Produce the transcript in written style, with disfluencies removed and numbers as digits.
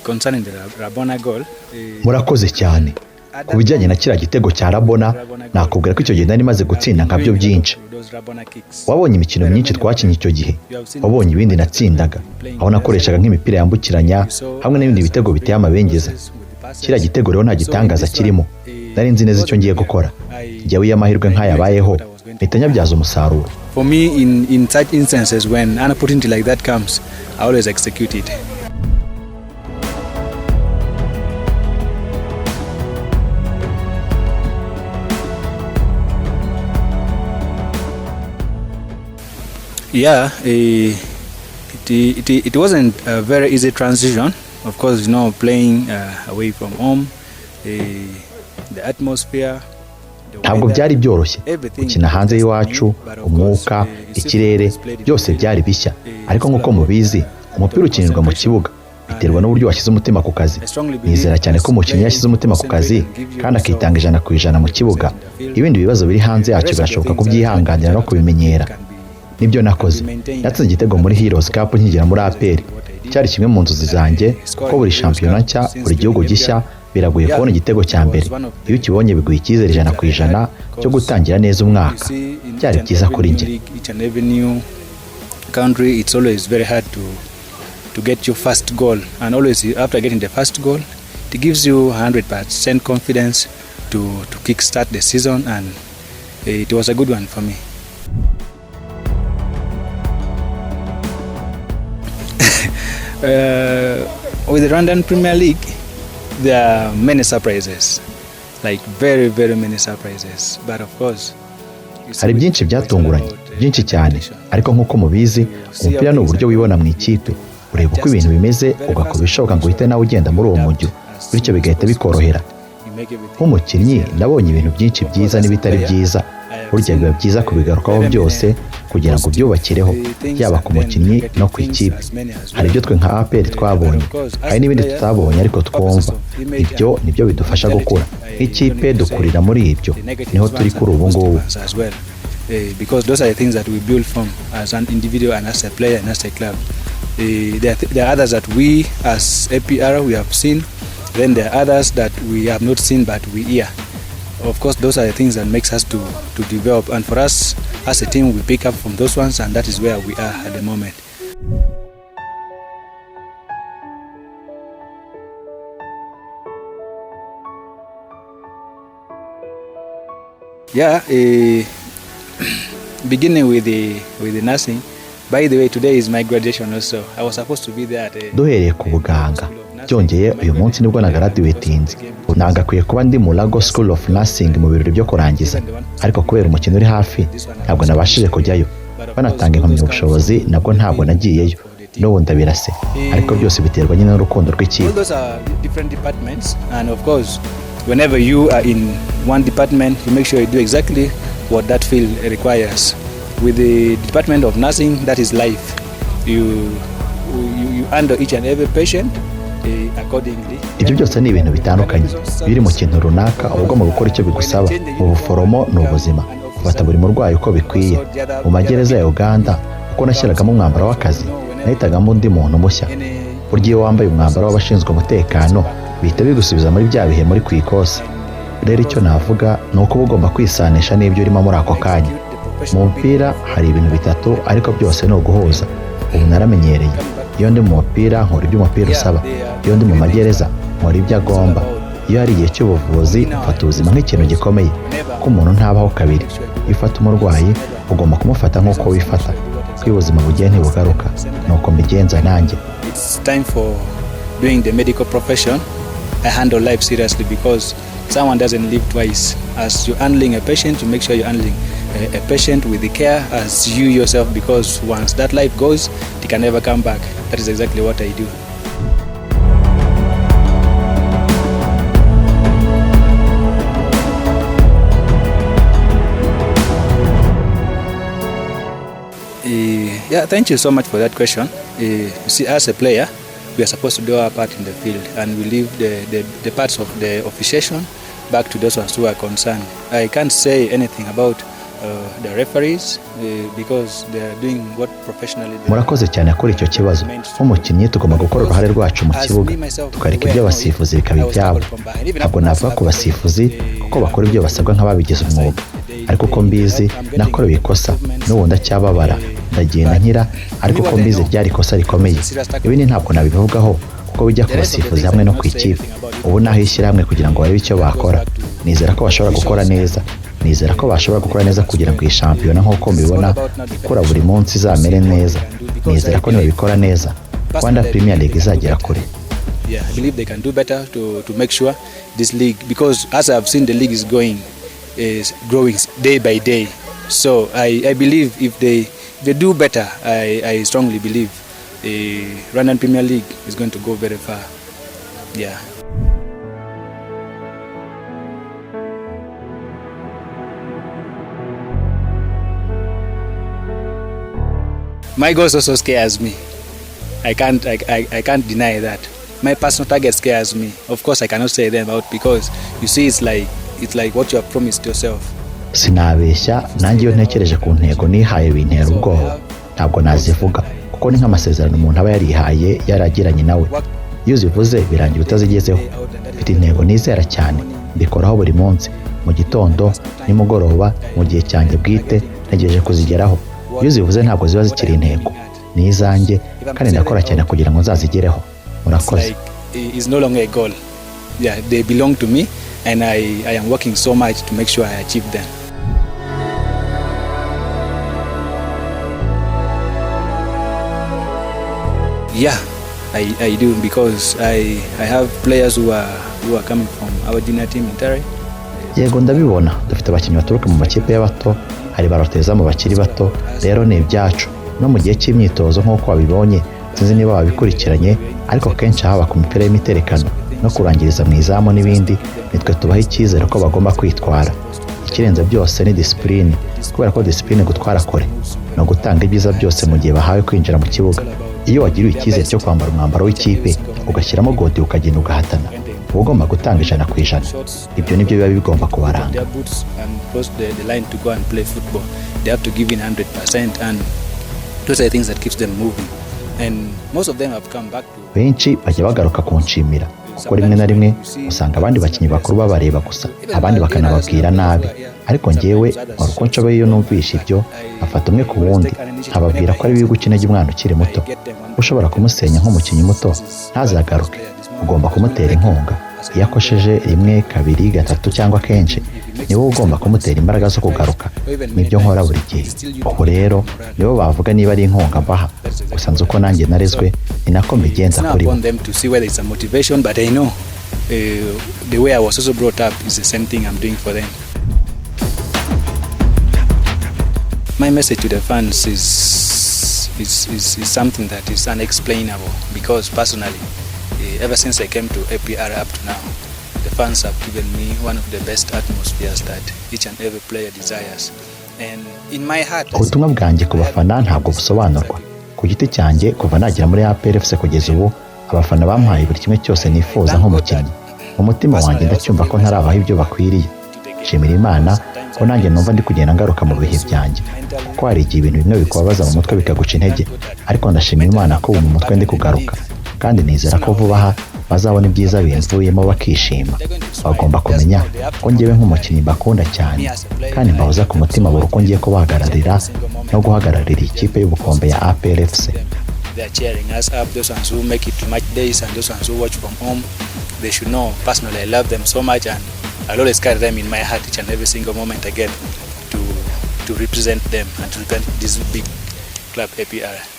concerning the Rabona goal. Murakoze cyane. Ku bijyanye na kiriya gitego cya Rabona, nakubwira ko icyo gihe nari maze gutsinda nkabyo byinshi. Wabonye imikino myinshi twakinnye icyo gihe, wabonye ibindi natsindaga, aho nakoreshaga nk'imipira yambukiranya hamwe n'ibindi bitego biteye amabengeza. Kiriya gitego rero nta gitangaza kirimo, nari nzi neza icyo ngiye gukora. Jyawe y'amahirwe nk'ayabayeho mpita nyabyaza umusaruro. For me, in such instances when an opportunity like that comes, I always execute it. Yeah, it wasn't a very easy transition. Of course, playing away from home, the atmosphere. Ntabwo byari byoroshye gukina hanze y'iwacu, umwuka, ikirere byose byari bishya, ariko nk'uko mubizi umupira ukinirwa mu kibuga biterwa n'uburyo washyize umutima ku kazi. Nizera cyane ko umukinnyi yashyize umutima ku kazi kandi akitanga 100% mu kibuga, ibindi bibazo biri hanze yacu birashoboka kubyihanganira no kubimenyera. Nibyo nakoze. Natsinze igitego muri Heroes Cup nkigera muri APR. Cyari kimwe mu nzozi zanjye ko buri shampiyona nshya, buri gihugu gishya biragoye kubona igitego cya mbere. Iyo ukibonye biguha icyizere 100% cyo gutangira neza umwaka. Byari byiza kuri njye. Country, it's always very hard to get your first goal, and always after getting the first goal, it gives you 100% confidence to kickstart the season, and it was a good one for me. With the Rwandan Premier League, there are many surprises, like very, very many surprises. But of course, hari byinshi byatunguranye, byinshi cyane, ariko nk'uko mubizi umupira ni uburyo wibona mu ikipe, ureba uko ibintu bimeze ugakora ibishoboka ngo uhite nawe ugenda muri uwo mujyo, bityo bigahita bikorohera. Nk'umukinnyi nabonye ibintu byinshi byiza n'ibitari byiza, burya biba byiza kubigarukaho byose kugira ngo byubakireho, yaba ku mukinnyi no ku ikipe. Hari ibyo twe nka APR twabonye, hari n'ibindi tutabonye ariko twumva. Ibyo nibyo bidufasha gukura. Nk'ikipe dukurira muri ibyo, niho turi kuri ubu ngubu. Because those are the things that we build from as an individual and as a player and as a club. There are others that we as APR we have seen, then there are others that we have not seen but we hear. Of course, those are the things that makes us to develop, and for us as a team we pick up from those ones, and that is where we are at the moment. Yeah, beginning with the nursing. By the way, today is my graduation also. I was supposed to be there at duhereye ku buganga. Byongeye uyu munsi nibwo nagraduatinze. Nagakwiye kuba ndi mu Lago School of Nursing mu birori byo kurangiza, ariko kubera umukino uri hafi ntabwo nabashije kujyayo. Banatanga impamyabushobozi nabwo ntabwo nagiyeyo. N'ubu ndabirase, ariko byose biterwa nyine n'urukundo rw'ikipe. Those are different departments, and of course whenever you are in one department you make sure you do exactly what that field requires. With the department of nursing, that is life. You handle each and every patient accordingly. Ibyo byose ni ibintu bitandukanye biri mu kintu runaka, ugomba gukora icyo bigusaba. Mu buforomo ni ubuzima, ufata buri murwayi uko bikwiye. Mu magereza ya Uganda uko nashyiragamo umwambaro w'akazi, nahitagamo undi muntu mushya. Burya iyo wambaye umwambaro w'abashinzwe umutekano bihita bigusubiza muri bya bihe muri kwikosa. Rero icyo navuga ni uko ugomba kwisanisha n'ibyo urimo muri ako kanya. Mu mupira hari ibintu bitatu, ariko byose ni uguhuza. Ubu naramenyereye. Iyo ndi mu mupira nkora ibyo umupira usaba, iyo ndi mu magereza nkora ibyo agomba. Iyo hari igihe cy'ubuvuzi mfata ubuzima nk'ikintu gikomeye, ko umuntu ntabaho kabiri. Iyo ufata umurwayi ugomba kumufata nk'uko wifata, ko ubuzima bugiye ntibugaruka. Nuko mbigenza nanjye. It's time for doing the medical profession. I handle life seriously because someone doesn't live twice. As you're handling a patient, you make sure you're handling a patient with the care as you yourself, because once that life goes, it can never come back. That is exactly what I do. Yeah, thank you so much for that question. You see, as a player, we are supposed to do our part in the field, and we leave the parts of the officiation back to those ones who are concerned. I can't say anything about the referees because they are doing what professionally. Murakoze cyane kuri icyo kibazo. Nk'umukinnyi tugomba gukora uruhare rwacu mu kibuga tukareka ibyo abasifuzi bikaba ibyabo. Ntabwo navuga ku basifuzi kuko bakora ibyo basabwa nk'ababigize umwuga, ariko uko mbizi nakorewe ikosa n'ubu ndacyababara ndagenda nkira, ariko uko mbizi ryari ikosa rikomeye. Ibi ntabwo nabivugaho kuko bijya ku basifuzi hamwe no ku ikipe. Ubu naho ishyirahamwe kugira ngo barebe icyo bakora. Nizera ko bashobora gukora neza kugira ngo iyi shampiyona nk'uko mbibona ikora buri munsi izamere neza. Nizera ko nibabikora neza Rwanda Premier League izagera kure. Yeah, I believe they can do better to make sure this league, because as I've seen the league is growing day by day. So I believe if they do better, I strongly believe the Rwandan Premier League is going to go very far. Yeah. My goals also scares me. I can't deny that. My personal target scares me. Of course, I cannot say them out because you see, it's like what you have promised yourself. Sinabeshya nanjye iyo ntekereje ku ntego nihaye bintera ubwoba. Ntabwo nazivuga kuko ni nk'amasezerano umuntu aba yarihaye yaragiranye nawe. Iyo uzivuze birangira utazigezeho. Mfite intego nizera cyane, mbikoraho buri munsi, mu gitondo, nimugoroba, mu gihe cyanjye bwite ntegereje kuzigeraho. Iyo uzivuze ntabwo ziba zikiri intego, ni izanjye kandi ndakora cyane kugira ngo nzazigereho. Murakoze. It's no longer a goal. Yeah, they belong to me and I am working so much to make sure I achieve them. Yeah, I do, because I have players who are coming from our junior team in Terry. Yego ndabibona, dufite abakinnyi baturuka mu makipe y'abato, hari baroteza mu bakiri bato, rero ni ibyacu. No mu gihe cy'imyitozo nk'uko wabibonye, sinzi niba wabikurikiranye, ariko kenshi haba ku mipira y'imiterekano no kurangiriza mu izamu n'ibindi, nitwe tubaha icyizere ko bagomba kwitwara. Ikirenze byose ni discipline, kubera ko discipline gutwara kure no gutanga ibyiza byose mu gihe bahawe kwinjira mu kibuga. Iyo wagiriwe icyizere cyo kwambara umwambaro w'ikipe ugashyiramo godi ukagenda ugahatana, uba ugomba gutanga 100%. Ibyo nibyo biba bigomba kubaranga. Benshi bajya bagaruka kunshimira kuko rimwe na rimwe usanga abandi bakinnyi bakuru babareba gusa, abandi bakanababwira nabi, ariko njyewe uko nshoboye iyo numvisha ibyo afata umwe ku wundi nkababwira ko ari bibi guca intege umwana ukiri muto. Ushobora kumusenya nk'umukinnyi muto ntazagaruke, ugomba kumutera inkunga. Iyo akosheje 1, 2, 3 cyangwa kenshi, niwe ugomba kumutera imbaraga zo kugaruka. Nibyo nkora buri gihe. Ubu rero nibo bavuga niba ari inkunga mbaha, gusa nzi uko nanjye narezwe ni nako mbigenza kuri bo. The way I was also brought up is the same thing I'm doing for them. My message to the fans is something that is unexplainable, because personally, ever since I came to APR up to now, the fans have given me one of the best atmospheres that each and every player desires. And in my heart, ubutumwa bwanjye ku bafana ntabwo busobanurwa. Ku giti cyanjye kuva nagera muri APR FC kugeza ubu, abafana bampaye buri kimwe cyose nifuza nk'umukinnyi. Mu mutima wanjye ndacyumva ko ntarabaho ibyo bakwiriye. Nshimira Imana ko nanjye numva ndi kugenda ngaruka mu bihe byanjye, kuko hari igihe ibintu bimwe bikubabaza mu mutwe bikaguca intege, ariko ndashimira Imana ko ubu mu mutwe ndi kugaruka, kandi nizera ko vuba aha bazabona ibyiza bimvuyemo bakishima. Bagomba kumenya ko njyewe nk'umukinnyi bakunda cyane, kandi mbahoza ku mutima buri uko ngiye kubahagararira no guhagararira ikipe y'ubukombe ya APR FC. They are cheering us up, those ones who make it to match days and those ones who watch from home. They should know personally I love them so much, and I'll always carry them in my heart each and every single moment I get to represent them and to represent this big club APR.